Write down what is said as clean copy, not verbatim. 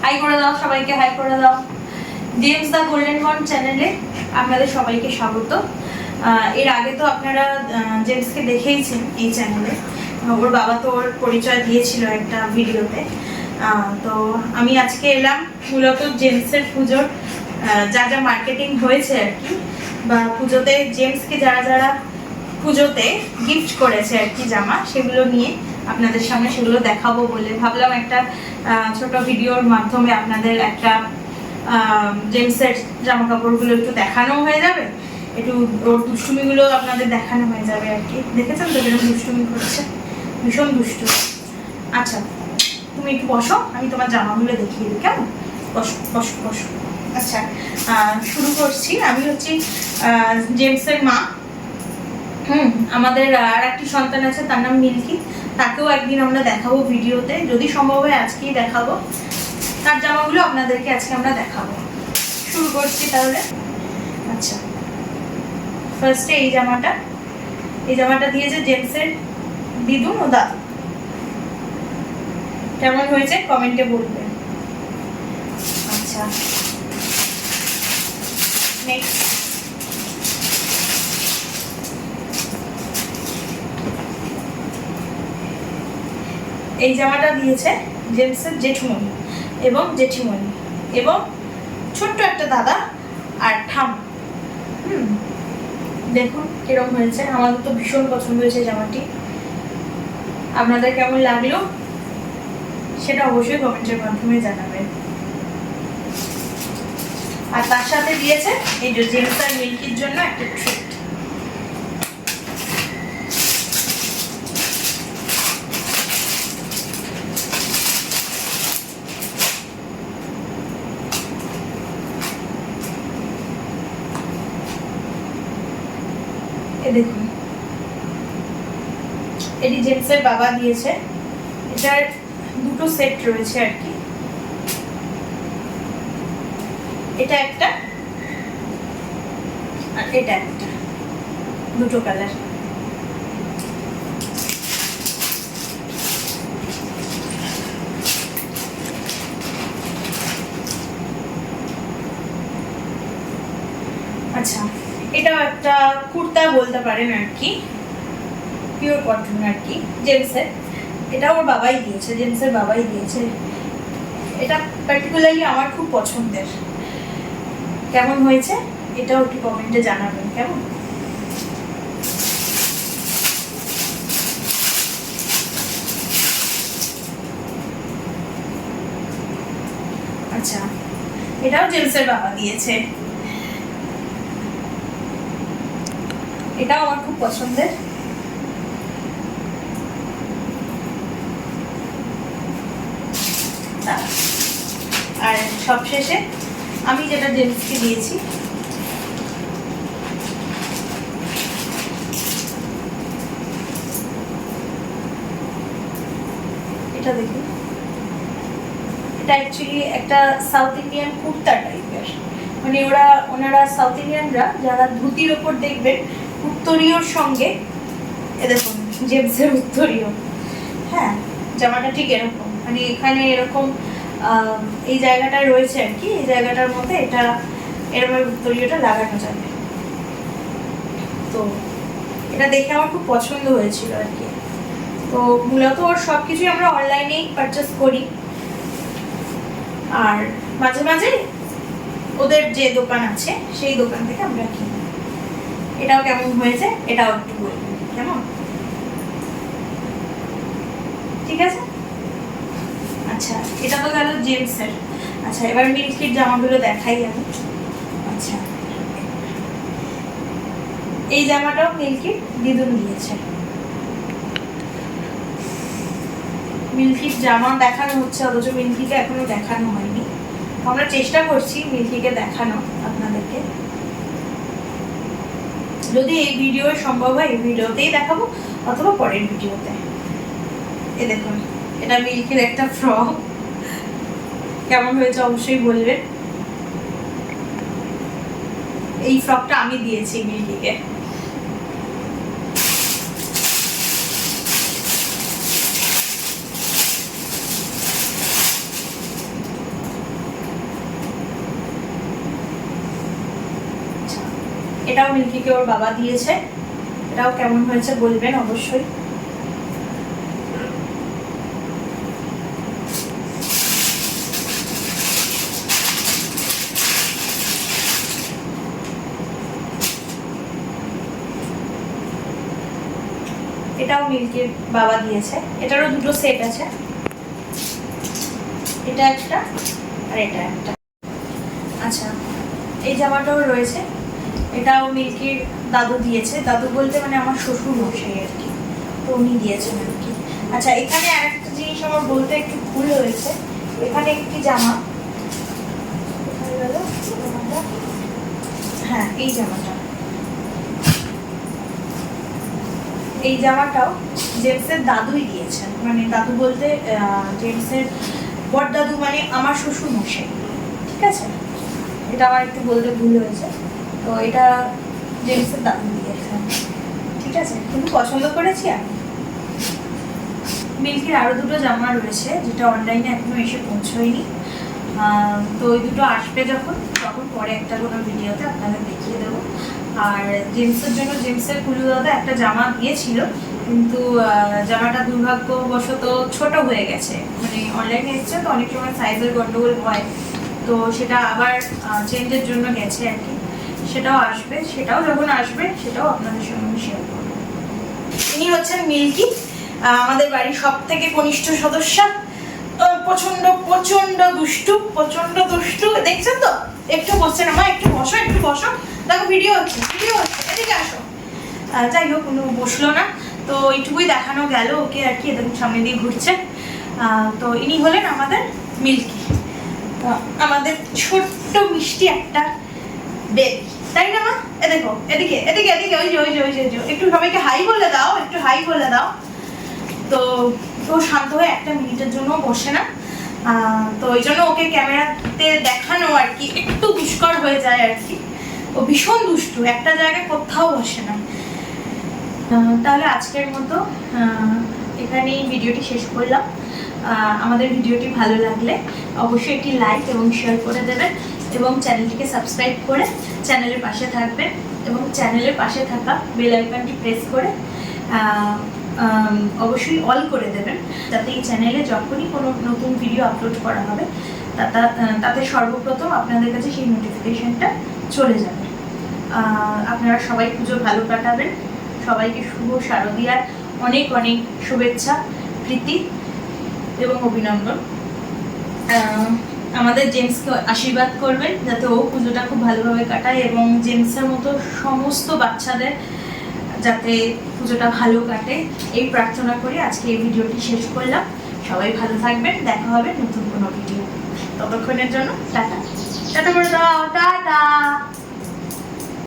High করে দাও, সবাইকে হাই করে দাও। জেমস দ্য গোল্ডেন ওয়ান চ্যানেলে আপনাদের সবাইকে স্বাগত। এর আগে তো আপনারা জেমসকে দেখেইছেন এই চ্যানেলে। ওর বাবা তো ওর পরিচয় দিয়েছিল একটা ভিডিওতে। তো আমি আজকে এলাম মূলত জেমসের পুজোর যা যা মার্কেটিং হয়েছে আর কি, বা পুজোতে জেমসকে যারা যারা পুজোতে গিফট করেছে আর কি জামা, সেগুলো নিয়ে আপনাদের সামনে সেগুলো দেখাবো বলে ভাবলাম। একটা ছোট ভিডিওর মাধ্যমে আপনাদের একটা জেমসের জামা কাপড়গুলো একটু দেখানো হয়ে যাবে, একটু ওর দুষ্টুমিগুলো আপনাদের দেখানো হয়ে যাবে আর কি। দেখেছেন তো যেরকম দুষ্টুমি করছে, ভীষণ দুষ্টু। আচ্ছা তুমি একটু বসো, আমি তোমার জামাগুলো দেখিয়ে দিই, কেমন? বসো বসো বসো। আচ্ছা শুরু করছি। আমি হচ্ছি জেমসের মা। আমাদের আর একটি সন্তান আছে, তার নাম মিল্কি। তাকেও একদিন আমরা দেখাবো ভিডিওতে, যদি সম্ভব হয় আজকেই দেখাবো। তার জামাগুলো আপনাদেরকে আজকে আমরা দেখাবো। শুরু করছি তাহলে। আচ্ছা ফার্স্টে এই জামাটা দিয়েছে জেমসের দিদুন ও দাদু। কেমন হয়েছে কমেন্টে বলবেন। আচ্ছা নেক্সট এই জামাটা দিয়েছে জেমসের জেঠুমণি এবং জেঠিমণি এবং ছোট্ট একটা দাদা আর ঠাম্মা। দেখুন কিরকম হয়েছে। আমাদের তো ভীষণ পছন্দ হয়েছে জামাটি। আপনাদের কেমন লাগলো সেটা অবশ্যই কমেন্টের মাধ্যমে জানাবেন। আর তার সাথে দিয়েছে এই যে জেমস আর মিল্কির জন্য একটা ট্রিট। দেখুন এটি জেমসের বাবা দিয়েছে। এটার দুটো সেট রয়েছে আর কি, এটা একটা আর এটা একটা, দুটো কালার। আচ্ছা এটাও একটা কুর্তা বলতে পারেন আর কি, পিওর কটন আর কি জেমসের। এটা ওর বাবাই দিয়েছে, জেমসের বাবাই দিয়েছে। এটা পার্টিকুলারলি আমার খুব পছন্দের। কেমন হয়েছে এটাও একটু কমেন্টে জানাবেন, কেমন? আচ্ছা এটাও জেমসের বাবা দিয়েছে। এটাও আমার খুব পছন্দের। আর সবশেষে আমি যেটা জেমসকে দিয়েছি, এটা দেখুন। এটা অ্যাকচুয়ালি একটা সাউথ ইন্ডিয়ান কুর্তা টাইপের, মানে ওনারা সাউথ ইন্ডিয়ানরা যারা ধুতির ওপর দেখবেন উত্তরীয়র সঙ্গে, এ দেখুন জেমসের উত্তরীয়। হ্যাঁ জামাটা ঠিক এরকম, মানে এখানে এরকম এই জায়গাটা রয়েছে আর কি, এই জায়গাটার মধ্যে এটা এরকম উত্তরীয়টা লাগানো যাবে। তো এটা দেখে আমার খুব পছন্দ হয়েছিল আর কি। তো মূলত ওর সব কিছুই আমরা অনলাইনেই পারচেস করি, আর মাঝে মাঝে ওদের যে দোকান আছে সেই দোকান থেকে আমরা কিনি। এটাও কেমন হয়েছে এটাও একটু বলবেন, কেমন? ঠিক আছে। আচ্ছা এটা তো গেল জেমসের। আচ্ছা এবার মিল্কির জামাগুলো দেখাই আমি। আচ্ছা এই জামাটাও মিল্কির দিদুন দিয়েছে। মিল্কির জামা দেখানো হচ্ছে, অথচ মিল্কিকে এখনো দেখানো হয়নি। আমরা চেষ্টা করছি মিল্কিকে দেখানো আপনাদেরকে। যদি এই ভিডিও সম্ভব হয় এই ভিডিওতেই দেখাবো, অথবা পরের ভিডিওতে। এ দেখুন এটা মিল্কির একটা ফ্রক। কেমন হয়েছে অবশ্যই বলবেন। এই ফ্রকটা আমি দিয়েছি মিল্কিকে। এটাও মিল্কিকে ওর বাবা দিয়েছে, এটাও কেমন হয়েছে বলবেন অবশ্যই। এটাও মিল্কির বাবা দিয়েছে, এটারও দুটো সেট আছে, এটা একটা আর এটা একটা। আচ্ছা, এই জামাটাও রয়েছে, এটাও মিল্কির দাদু দিয়েছে, দাদু বলতে মানে আমার শ্বশুর মশাই আর কি, তো উনি দিয়েছেন আর কি। আচ্ছা, এখানে আরেকটা জিনিস আমার বলতে একটু ভুল হয়েছে, এখানে একটি জামা, হ্যাঁ এই জামাটা, এই জামাটাও জেমসের দাদুই দিয়েছেন, মানে দাদু বলতে জেমসের বড় দাদু মানে আমার শ্বশুর মশাই, ঠিক আছে? এটা আমার একটু বলতে ভুল হয়েছে, তো এটা জেমসের দাদু দিয়েছেন, ঠিক আছে? কিন্তু পছন্দ করেছি আমি। মিল্কির আরও দুটো জামা রয়েছে যেটা অনলাইনে এখনো এসে পৌঁছয়নি, তো ওই দুটো আসবে যখন, তখন পরে একটা কোনো ভিডিওতে আপনাদের দেখিয়ে দেবো। আর জেমসের জন্য জেমসের কুলু দাদা একটা জামা দিয়েছিল, কিন্তু জামাটা দুর্ভাগ্যবশত ছোট হয়ে গেছে, মানে অনলাইনে এসছে তো অনেক সময় সাইজের গন্ডগোল হয়, তো সেটা আবার চেঞ্জের জন্য গেছে আর কি, সেটাও আসবে, সেটাও যখন আসবে সেটাও আপনাদের সঙ্গে আমি শেয়ার করব। ইনি হচ্ছেন মিল্কি, আমাদের বাড়ির সব থেকে কনিষ্ঠ সদস্য, প্রচন্ড প্রচন্ড দুষ্টু, প্রচন্ড দুষ্টু, দেখছেন তো? একটু বসছে না মা, একটু বসো, একটু বসো, দেখো ভিডিও হচ্ছে, ভিডিও হচ্ছে, এদিকে আসো। যাই হোক, কোনো বসলো না, তো এইটুকুই দেখানো গেল ওকে আর কি, দেখুন সামনে দিয়ে ঘুরছে। তো ইনি হলেন আমাদের মিল্কি, আমাদের ছোট্ট মিষ্টি একটা বেবি, তাই না মা? এ দেখো, এদিকে এদিকে এদিকে, ওই যে ওই যে ওই যে, একটু সবাইকে হাই বলে দাও, একটু হাই বলে দাও। তো ও শান্ত হয়ে একটা মিনিটের জন্য বসে না, তো ওই জন্য ওকে ক্যামেরাতে দেখানো আর কি একটু দুষ্কর হয়ে যায় আর কি, ও ভীষণ দুষ্টু, একটা জায়গায় কোথাও বসে না। তাহলে আজকের মতো এখানেই ভিডিওটি শেষ করলাম। আমাদের ভিডিওটি ভালো লাগলে অবশ্যই একটি লাইক এবং শেয়ার করে দেবেন, এবং চ্যানেলটিকে সাবস্ক্রাইব করে চ্যানেলের পাশে থাকবেন, এবং চ্যানেলের পাশে থাকা বেল আইকনটি প্রেস করে অবশ্যই অল করে দেবেন, যাতে এই চ্যানেলে যখনই কোনো নতুন ভিডিও আপলোড করা হবে তাতে সর্বপ্রথম আপনাদের কাছে সেই নোটিফিকেশনটা চলে যাবে। আপনারা সবাই পুজো ভালো কাটাবেন, সবাইকে শুভ শারদীয়ার অনেক অনেক শুভেচ্ছা, প্রীতি এবং অভিনন্দন। আমাদের জেমসকে আশীর্বাদ করবেন যাতে ও পুজোটা খুব ভালোভাবে কাটায়, এবং জেমসের মতো সমস্ত বাচ্চাদের যাতে পুজোটা ভালো কাটে, এই প্রার্থনা করে আজকে এই ভিডিওটি শেষ করলাম। সবাই ভালো থাকবেন, দেখা হবে নতুন কোনো ভিডিও, ততক্ষণের জন্য টাটা। টাটা করে দাও, টাটা।